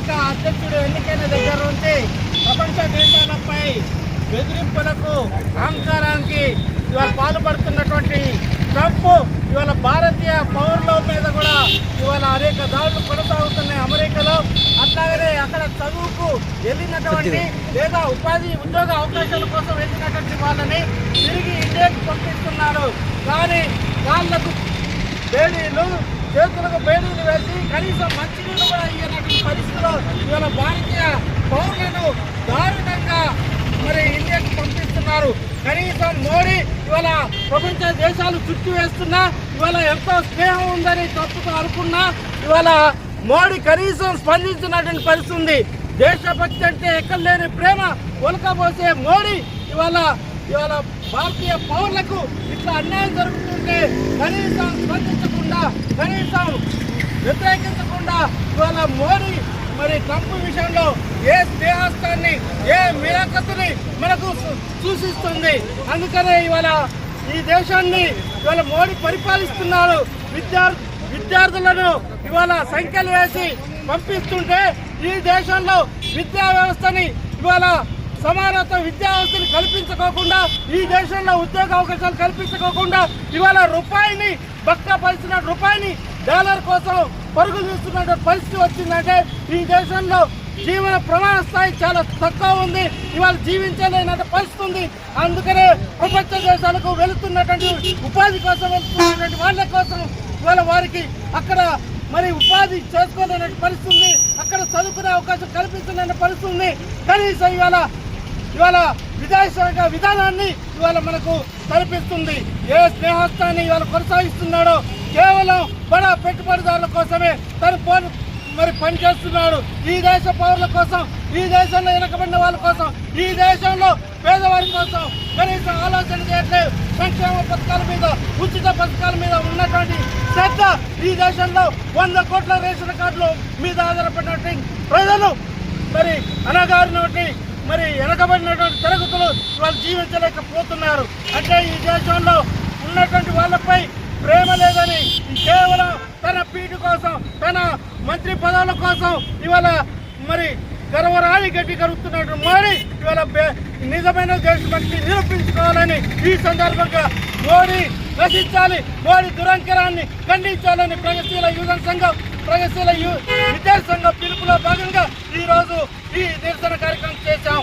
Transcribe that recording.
America అధ్యక్షుడు ఎన్నికైన దగ్గర నుంచి ప్రపంచ దేశాలపై బెదిరింపులకు అహంకారానికి ఇవాళ పాల్పడుతున్నటువంటి ట్రంప్ ఇవాళ భారతీయ పౌరుల మీద కూడా ఇవాళ అనేక దాడులు కొనసాగుతున్నాయి అమెరికాలో. అట్లాగనే అక్కడ చదువుకు వెళ్ళినటువంటి లేదా ఉద్యోగ అవకాశాల కోసం వెళ్ళినటువంటి వాళ్ళని తిరిగి ఇండియాకి పంపిస్తున్నారు. కానీ వాళ్ళకు బేడీలు చేతులకు బేడీలు వేసి కనీసం మంచినీళ్ళు కూడా ఇవ్వనటువంటి పరిస్థితిలో ఇవాళ భారతీయ పౌరులను దారుణంగా ఇండియాకి పంపిస్తున్నారు. కనీసం మోడీ ఇవాళ ప్రపంచ దేశాలు చుట్టూ వేస్తున్నా ఇవాళ ఎంతో స్నేహం ఉందని తప్పుతో అనుకున్నా ఇవాళ మోడీ కనీసం స్పందించినటువంటి పరిస్థితి ఉంది. దేశభక్తి అంటే ఎక్కడ లేని ప్రేమ ఒలకబోసే మోడీ ఇవాళ భారతీయ పౌరులకు ఇట్లా అన్యాయం జరుగుతుంటే కనీసం స్పందించకుండా కనీసం వ్యతిరేకించకుండా ఇవాళ మోడీ ట్రంప్ విషయంలో ఏ స్నేహస్తాన్ని ఏ మిరాకత్తుని మనకు సూచిస్తుంది. అందుకనే ఇవాళ ఈ దేశాన్ని మోడీ పరిపాలిస్తున్నారు. విద్యార్థులను ఇవాళ సంఖ్యలు వేసి పంపిస్తుంటే ఈ దేశంలో విద్యా వ్యవస్థని ఇవాళ సమానత విద్యా వ్యవస్థను కల్పించుకోకుండా ఈ దేశంలో ఉద్యోగ అవకాశాలు కల్పించుకోకుండా ఇవాళ రూపాయిని బక్కపరిచిన రూపాయిని డాలర్ కోసం పరుగులు తీస్తున్న పరిస్థితి వచ్చిందంటే ఈ దేశంలో జీవన ప్రమాణ స్థాయి చాలా తక్కువ ఉంది. ఇవాళ జీవించలేనటువంటి పరిస్థితి ఉంది. అందుకనే ప్రపంచ దేశాలకు వెళుతున్నటువంటి ఉపాధి కోసం వెళుతున్నటువంటి వాళ్ళ కోసం ఇవాళ వారికి అక్కడ ఉపాధి చేసుకోలేని పరిస్థితి ఉంది. అక్కడ చదువుకునే అవకాశం కల్పించలేని పరిస్థితి ఉంది. కనీసం ఇవాళ విదేశాంగ విధానాన్ని ఇవాళ మనకు కల్పిస్తుంది. ఏ స్నేహస్తాన్ని ఇవాళ కొనసాగిస్తున్నాడో కేవలం బడా పెట్టుబడిదారుల కోసమే తను పనిచేస్తున్నాడు. ఈ దేశ పౌరుల కోసం, ఈ దేశంలో వెనకబడిన వాళ్ళ కోసం, ఈ దేశంలో పేదవారి కోసం కనీసం ఆలోచన చేయట్లేదు. సంక్షేమ పథకాల మీద, ఉచిత పథకాల మీద ఉన్నటువంటి శ్రద్ధ ఈ దేశంలో 100 కోట్ల రేషన్ కార్డుల మీద ఆధారపడినటువంటి ప్రజలు అనగారినటువంటి వెనకబడినటువంటి తరగతులు వాళ్ళు జీవించలేకపోతున్నారు. అంటే ఈ దేశంలో ఉన్నటువంటి వాళ్ళపై ప్రేమ లేదని కేవలం తన పీటు కోసం, తన మంత్రి పదవుల కోసం ఇవాళ గర్వరాయి గట్టి కలుగుతున్నట్టు మోడీ ఇవాళ నిజమైన దేశభక్తి నిరూపించుకోవాలని ఈ సందర్భంగా మోడీ నశించాలి, మోడీ దురంకరాన్ని ఖండించాలని ప్రగతిశీల యువజన సంఘం, ప్రగతిశీల విద్యార్థి సంఘం పిలుపులో భాగంగా ఈరోజు ఈ నిరసన కార్యక్రమం చేశాం.